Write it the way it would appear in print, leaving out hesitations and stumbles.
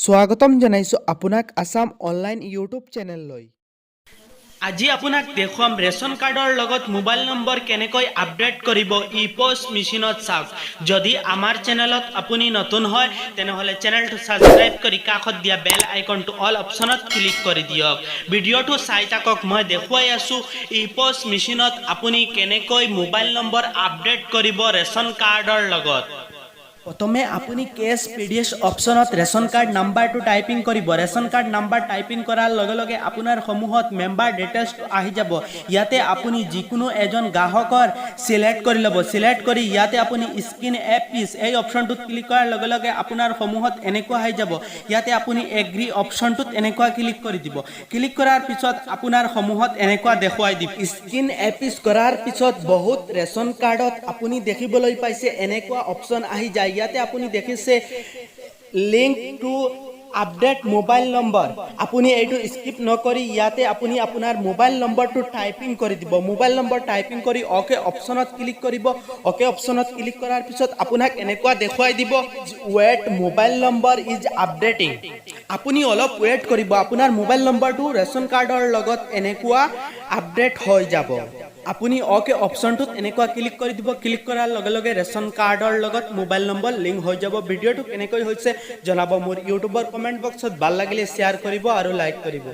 স্বাগতম জনাইছো আপোনাক আসাম অনলাইন ইউটিউব চেনেললৈ। আজি আপোনাক দেখুৱাম ৰেচন কাৰ্ডৰ লগত মোবাইল নম্বৰ কেনেকৈ আপডেট কৰিব ই-পষ্ট মেচিনত চাওক। যদি আমাৰ চেনেলত আপুনি নতুন হয় তেনেহলে চেনেলটো সাবস্ক্ৰাইব কৰি কাষত দিয়া বেল আইকনটো অল অপচনত ক্লিক কৰি দিয়ক। ভিডিঅ'টো চাই থাকক, মই দেখুৱাই আছো ই-পষ্ট মেচিনত আপুনি কেনেকৈ মোবাইল নম্বৰ আপডেট কৰিব ৰেচন কাৰ্ডৰ লগত। প্ৰথমে আপুনি কেছ পিডিএছ অপশনত ৰেচন কাৰ্ড নাম্বাৰটো টাইপিং কৰিব। ৰেচন কাৰ্ড নাম্বাৰ টাইপিং কৰাৰ লগে লগে আপোনাৰ সমূহত মেম্বাৰ ডিটেইলছটো আহি যাব। ইয়াতে আপুনি যিকোনো এজন গ্ৰাহকৰ সিলেক্ট কৰি ল'ব। সিলেক্ট কৰি ইয়াতে আপুনি স্ক্ৰিন এপ পিছ এই অপশনটোত ক্লিক কৰাৰ লগে লগে আপোনাৰ সমূহত এনেকুৱা আহি যাব। ইয়াতে আপুনি এগ্ৰি অপশনটোত এনেকুৱা ক্লিক কৰি দিব। ক্লিক কৰাৰ পিছত আপোনাৰ সমূহত এনেকুৱা দেখুৱাই দিব। স্ক্ৰিন এপ পিছ কৰাৰ পিছত বহুত ৰেচন কাৰ্ডত আপুনি দেখিবলৈ পাইছে এনেকুৱা অপশন আহি যায়। ইয়াতে আপুনি দেখিছে link to update mobile number. আপুনি এইটো স্কিপ নকৰি ইয়াতে আপুনি আপোনাৰ মোবাইল নম্বৰটো টাইপিং কৰি দিব। মোবাইল নম্বৰ টাইপিং কৰি ওকে অপশনত ক্লিক কৰিব। ওকে অপশনত ক্লিক কৰাৰ পিছত আপোনাক এনেকুৱা দেখুৱাই দিব wait mobile number is updating. আপুনি অলপ ৱেট কৰিব, আপোনাৰ মোবাইল নম্বৰটো ৰেচন কাৰ্ডৰ লগত এনেকুৱা আপডেট হৈ যাব। আপুনি ওকে অপশনটোত এনেকুৱা ক্লিক কৰি দিব। ক্লিক কৰাৰ লগে লগে ৰেচন কাৰ্ডৰ লগত মোবাইল নম্বৰ লিংক হৈ যাব। ভিডিঅ'টো কেনেকৈ হৈছে জনাব মোৰ ইউটিউবৰ কমেন্ট বক্সত। ভাল লাগিলে শ্বেয়াৰ কৰিব আৰু লাইক কৰিব।